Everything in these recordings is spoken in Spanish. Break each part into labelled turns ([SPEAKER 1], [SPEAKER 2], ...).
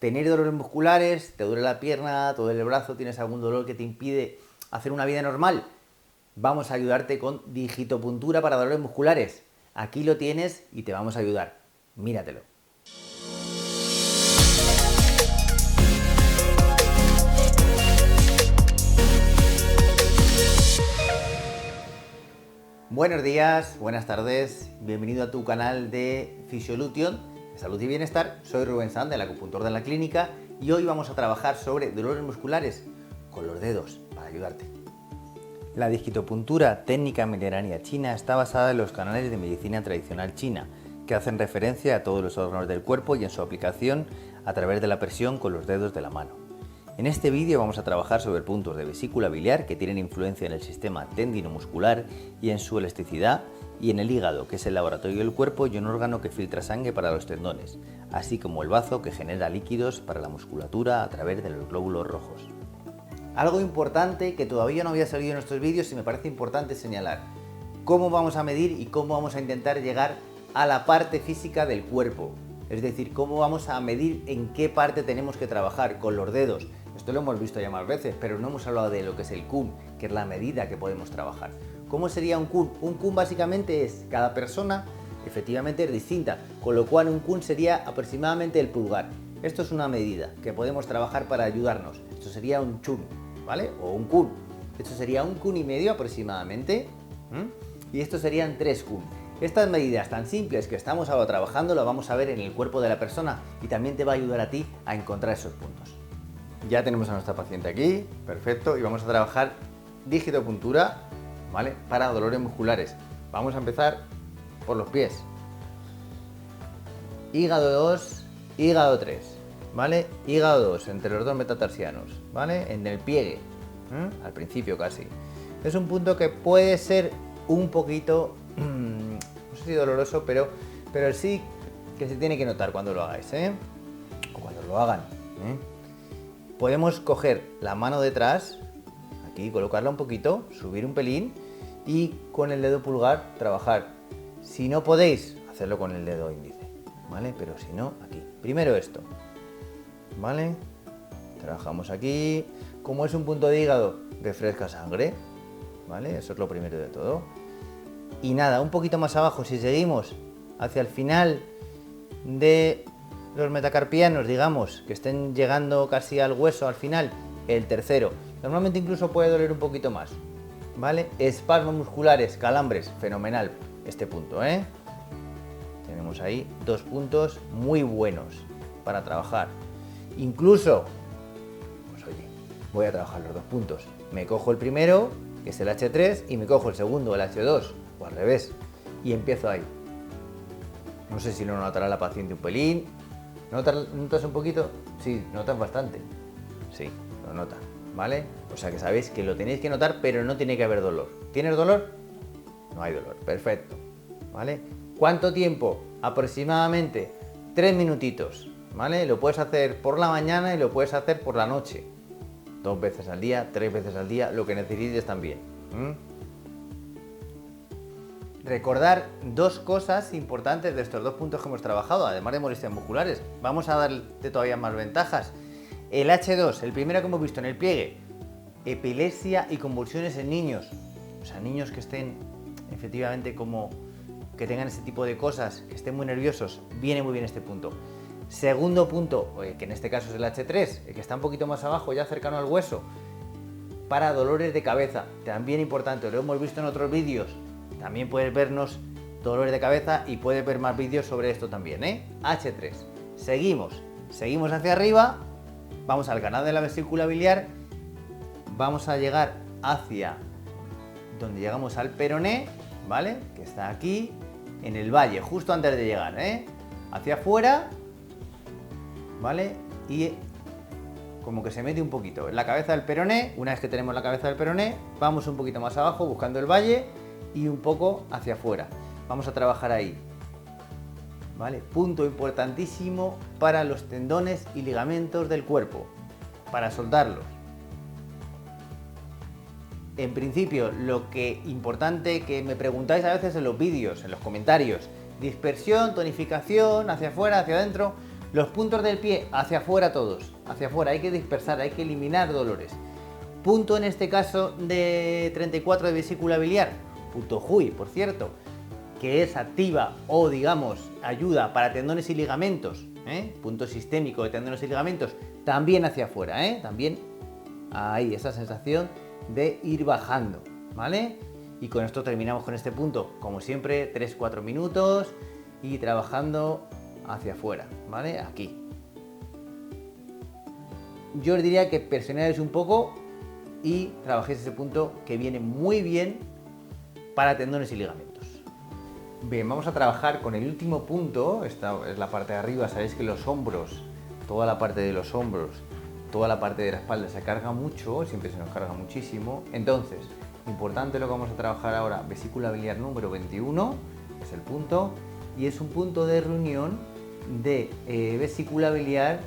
[SPEAKER 1] tener dolores musculares, te duele la pierna, te duele el brazo, tienes algún dolor que te impide hacer una vida normal, vamos a ayudarte con digitopuntura para dolores musculares. Aquí lo tienes y te vamos a ayudar. Míratelo. Buenos días, buenas tardes, bienvenido a tu canal de Fisiolution, de salud y bienestar. Soy Rubén Sanz, el acupuntor de la clínica, y hoy vamos a trabajar sobre dolores musculares con los dedos para ayudarte. La digitopuntura, técnica milenaria china, está basada en los canales de medicina tradicional china, que hacen referencia a todos los órganos del cuerpo y en su aplicación a través de la presión con los dedos de la mano. En este vídeo vamos a trabajar sobre puntos de vesícula biliar que tienen influencia en el sistema tendinomuscular y en su elasticidad, y en el hígado, que es el laboratorio del cuerpo y un órgano que filtra sangre para los tendones, así como el bazo, que genera líquidos para la musculatura a través de los glóbulos rojos. Algo importante que todavía no había salido en estos vídeos y me parece importante señalar: cómo vamos a medir y cómo vamos a intentar llegar a la parte física del cuerpo. Es decir, cómo vamos a medir en qué parte tenemos que trabajar con los dedos. Esto lo hemos visto ya más veces, pero no hemos hablado de lo que es el Kun, que es la medida que podemos trabajar. ¿Cómo sería un Kun? Un Kun básicamente es, cada persona efectivamente es distinta, con lo cual un Kun sería aproximadamente el pulgar. Esto es una medida que podemos trabajar para ayudarnos. Esto sería un Chun, ¿vale? O un Kun. Esto sería un Kun y medio aproximadamente. Y estos serían 3 Kun. Estas medidas tan simples que estamos ahora trabajando las vamos a ver en el cuerpo de la persona y también te va a ayudar a ti a encontrar esos puntos. Ya tenemos a nuestra paciente aquí, perfecto, y vamos a trabajar digitopuntura, ¿vale? Para dolores musculares. Vamos a empezar por los pies. Hígado 2, hígado 3, ¿vale? Hígado 2, entre los dos metatarsianos, ¿vale? En el pliegue, al principio casi. Es un punto que puede ser un poquito, no sé si doloroso, pero sí que se tiene que notar cuando lo hagáis, o cuando lo hagan, Podemos coger la mano detrás, aquí, colocarla un poquito, subir un pelín y con el dedo pulgar trabajar. Si no podéis, hacerlo con el dedo índice, ¿vale? Pero si no, aquí. Primero esto, ¿vale? Trabajamos aquí. Como es un punto de hígado, refresca sangre, ¿vale? Eso es lo primero de todo. Y nada, un poquito más abajo, si seguimos hacia el final de los metacarpianos, digamos, que estén llegando casi al hueso al final, el tercero. Normalmente incluso puede doler un poquito más, ¿vale? Espasmos musculares, calambres, fenomenal este punto, Tenemos ahí 2 puntos muy buenos para trabajar. Incluso, pues oye, voy a trabajar los 2 puntos. Me cojo el primero, que es el H3, y me cojo el segundo, el H2, o al revés, y empiezo ahí. No sé si lo notará la paciente un pelín. ¿Notas un poquito? Sí, notas bastante. Sí, lo notas, ¿vale? O sea que sabéis que lo tenéis que notar, pero no tiene que haber dolor. ¿Tienes dolor? No hay dolor, perfecto, ¿vale? ¿Cuánto tiempo? Aproximadamente 3 minutitos, ¿vale? Lo puedes hacer por la mañana y lo puedes hacer por la noche. 2 veces al día, 3 veces al día, lo que necesites también. Recordar 2 cosas importantes de estos 2 puntos que hemos trabajado, además de molestias musculares. Vamos a darte todavía más ventajas. El H2, el primero que hemos visto en el pliegue, epilepsia y convulsiones en niños. O sea, niños que estén efectivamente como que tengan ese tipo de cosas, que estén muy nerviosos, viene muy bien este punto. Segundo punto, que en este caso es el H3, el que está un poquito más abajo, ya cercano al hueso, para dolores de cabeza. También importante, lo hemos visto en otros vídeos. También puedes vernos dolores de cabeza y puedes ver más vídeos sobre esto también, H3. Seguimos hacia arriba, vamos al canal de la vesícula biliar, vamos a llegar hacia donde llegamos al peroné, ¿vale? Que está aquí, en el valle, justo antes de llegar, hacia afuera, ¿vale? Y como que se mete un poquito en la cabeza del peroné. Una vez que tenemos la cabeza del peroné, vamos un poquito más abajo buscando el valle y un poco hacia afuera. Vamos a trabajar ahí, ¿vale? Punto importantísimo para los tendones y ligamentos del cuerpo, para soltarlos. En principio, lo que importante que me preguntáis a veces en los vídeos, en los comentarios, dispersión, tonificación, hacia afuera, hacia adentro, Los puntos del pie hacia afuera todos, hacia afuera, hay que dispersar, hay que eliminar dolores. Punto en este caso de 34 de vesícula biliar, punto JUI, por cierto, que es activa o digamos ayuda para tendones y ligamentos, punto sistémico de tendones y ligamentos, también hacia afuera, también ahí, esa sensación de ir bajando, ¿vale? Y con esto terminamos con este punto, como siempre, 3-4 minutos y trabajando hacia afuera, ¿vale? Aquí. Yo os diría que presionáis un poco y trabajéis ese punto que viene muy bien para tendones y ligamentos. Bien, vamos a trabajar con el último punto, esta es la parte de arriba, sabéis que los hombros, toda la parte de los hombros, toda la parte de la espalda se carga mucho, siempre se nos carga muchísimo, entonces, importante lo que vamos a trabajar ahora, vesícula biliar número 21, es el punto, y es un punto de reunión de vesícula biliar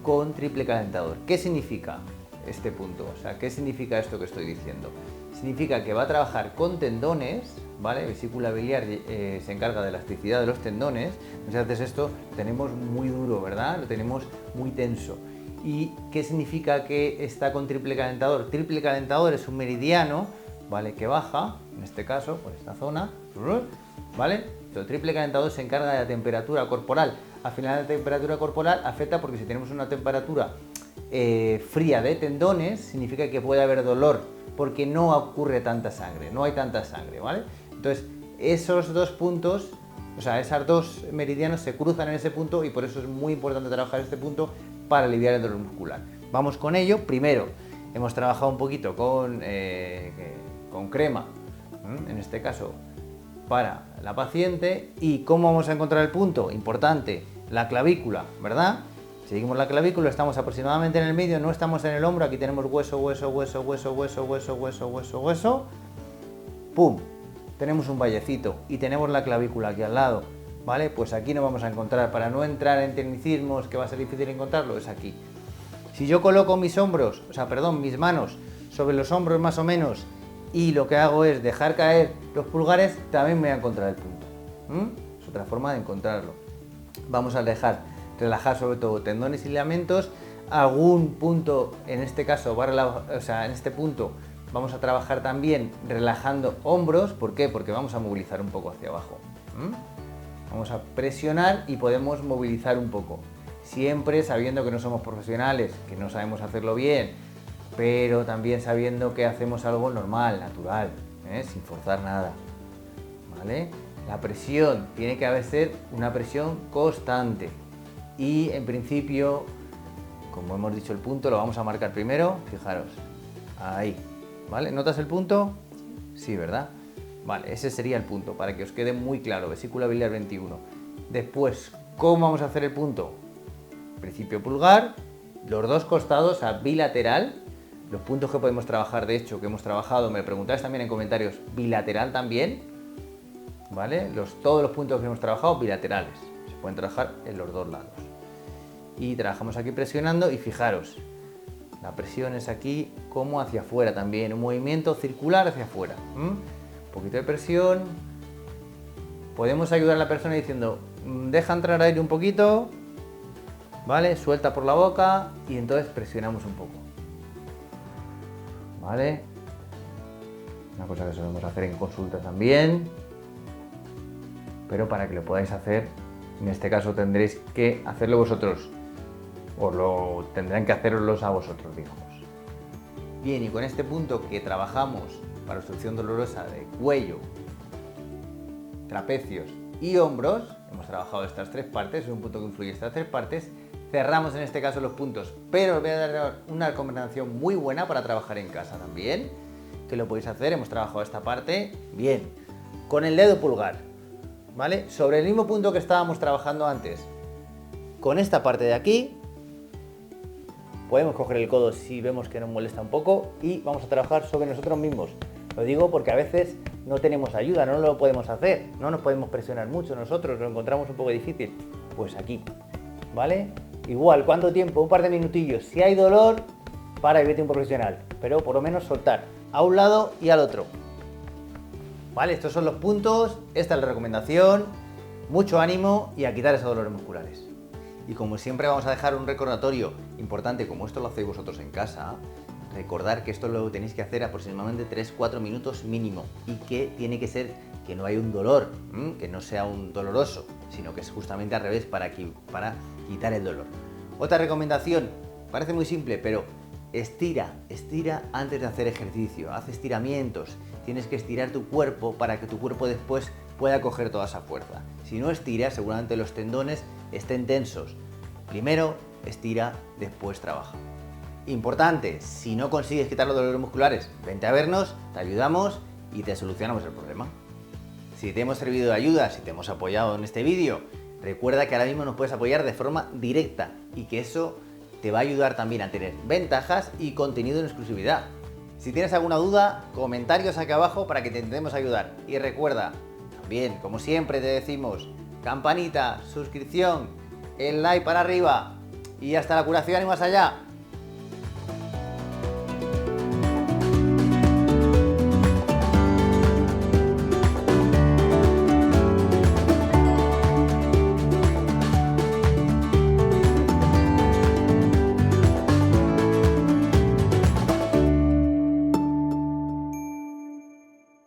[SPEAKER 1] con triple calentador. ¿Qué significa este punto? O sea, ¿qué significa esto que estoy diciendo? Significa que va a trabajar con tendones, ¿vale? Vesícula biliar se encarga de elasticidad de los tendones, muchas veces esto lo tenemos muy duro, ¿verdad? Lo tenemos muy tenso. ¿Y qué significa que está con triple calentador? Triple calentador es un meridiano, ¿vale? Que baja, en este caso, por esta zona, ¿vale? El triple calentador se encarga de la temperatura corporal. Al final la temperatura corporal afecta porque si tenemos una temperatura fría de tendones, significa que puede haber dolor, porque no ocurre tanta sangre, no hay tanta sangre, ¿vale? Entonces, esos dos puntos, o sea, esos dos meridianos se cruzan en ese punto y por eso es muy importante trabajar este punto para aliviar el dolor muscular. Vamos con ello. Primero, hemos trabajado un poquito con crema, en este caso, para la paciente. ¿Y cómo vamos a encontrar el punto? Importante, la clavícula, ¿verdad? Seguimos la clavícula, estamos aproximadamente en el medio, no estamos en el hombro, aquí tenemos hueso, hueso, hueso, hueso, hueso, hueso, hueso, hueso, hueso. ¡Pum! Tenemos un vallecito y tenemos la clavícula aquí al lado, ¿vale? Pues aquí nos vamos a encontrar, para no entrar en tecnicismos que va a ser difícil encontrarlo, es aquí. Si yo coloco mis hombros, mis manos sobre los hombros más o menos y lo que hago es dejar caer los pulgares, también me voy a encontrar el punto. Es otra forma de encontrarlo. Vamos a relajar sobre todo tendones y ligamentos, algún punto, en este caso, en este punto vamos a trabajar también relajando hombros. ¿Por qué? Porque vamos a movilizar un poco hacia abajo. Vamos a presionar y podemos movilizar un poco. Siempre sabiendo que no somos profesionales, que no sabemos hacerlo bien, pero también sabiendo que hacemos algo normal, natural, sin forzar nada, ¿vale? La presión tiene que ser una presión constante y en principio, como hemos dicho el punto, lo vamos a marcar primero, fijaros, ahí, ¿vale? ¿Notas el punto? Sí, ¿verdad? Vale, ese sería el punto, para que os quede muy claro, vesícula biliar 21. Después, ¿cómo vamos a hacer el punto? Principio pulgar, los dos costados a bilateral, los puntos que podemos trabajar, de hecho, que hemos trabajado, me preguntáis también en comentarios, bilateral también, ¿vale? Todos los puntos que hemos trabajado, bilaterales, se pueden trabajar en los dos lados. Y trabajamos aquí presionando y fijaros, la presión es aquí como hacia afuera también, un movimiento circular hacia afuera. Un poquito de presión, podemos ayudar a la persona diciendo, deja entrar aire un poquito, ¿vale? Suelta por la boca y entonces presionamos un poco, ¿vale? Una cosa que solemos hacer en consulta también, pero para que lo podáis hacer, en este caso tendréis que hacerlo vosotros, o tendrán que hacerlos a vosotros, digamos. Bien, y con este punto que trabajamos para obstrucción dolorosa de cuello, trapecios y hombros, hemos trabajado estas tres partes, es un punto que influye estas tres partes, cerramos en este caso los puntos, pero os voy a dar una recomendación muy buena para trabajar en casa también, que lo podéis hacer. Hemos trabajado esta parte, bien, con el dedo pulgar, ¿vale? Sobre el mismo punto que estábamos trabajando antes, con esta parte de aquí, podemos coger el codo si vemos que nos molesta un poco y vamos a trabajar sobre nosotros mismos. Lo digo porque a veces no tenemos ayuda, no lo podemos hacer, no nos podemos presionar mucho nosotros, lo encontramos un poco difícil. Pues aquí, ¿vale? Igual, ¿cuánto tiempo? Un par de minutillos. Si hay dolor, para y vete un profesional, pero por lo menos soltar a un lado y al otro. ¿Vale? Estos son los puntos, esta es la recomendación. Mucho ánimo y a quitar esos dolores musculares. Y como siempre vamos a dejar un recordatorio importante, como esto lo hacéis vosotros en casa, recordar que esto lo tenéis que hacer aproximadamente 3-4 minutos mínimo y que tiene que ser que no haya un dolor, que no sea un doloroso, sino que es justamente al revés para quitar el dolor. Otra recomendación, parece muy simple, pero estira antes de hacer ejercicio, haz estiramientos, tienes que estirar tu cuerpo para que tu cuerpo después pueda coger toda esa fuerza. Si no estiras, seguramente los tendones estén tensos. Primero estira, después trabaja. Importante, si no consigues quitar los dolores musculares, vente a vernos, te ayudamos y te solucionamos el problema. Si te hemos servido de ayuda, si te hemos apoyado en este vídeo, recuerda que ahora mismo nos puedes apoyar de forma directa y que eso te va a ayudar también a tener ventajas y contenido en exclusividad. Si tienes alguna duda, comentarios aquí abajo para que te intentemos ayudar. Y recuerda, también, como siempre te decimos, campanita, suscripción, el like para arriba y hasta la curación y más allá.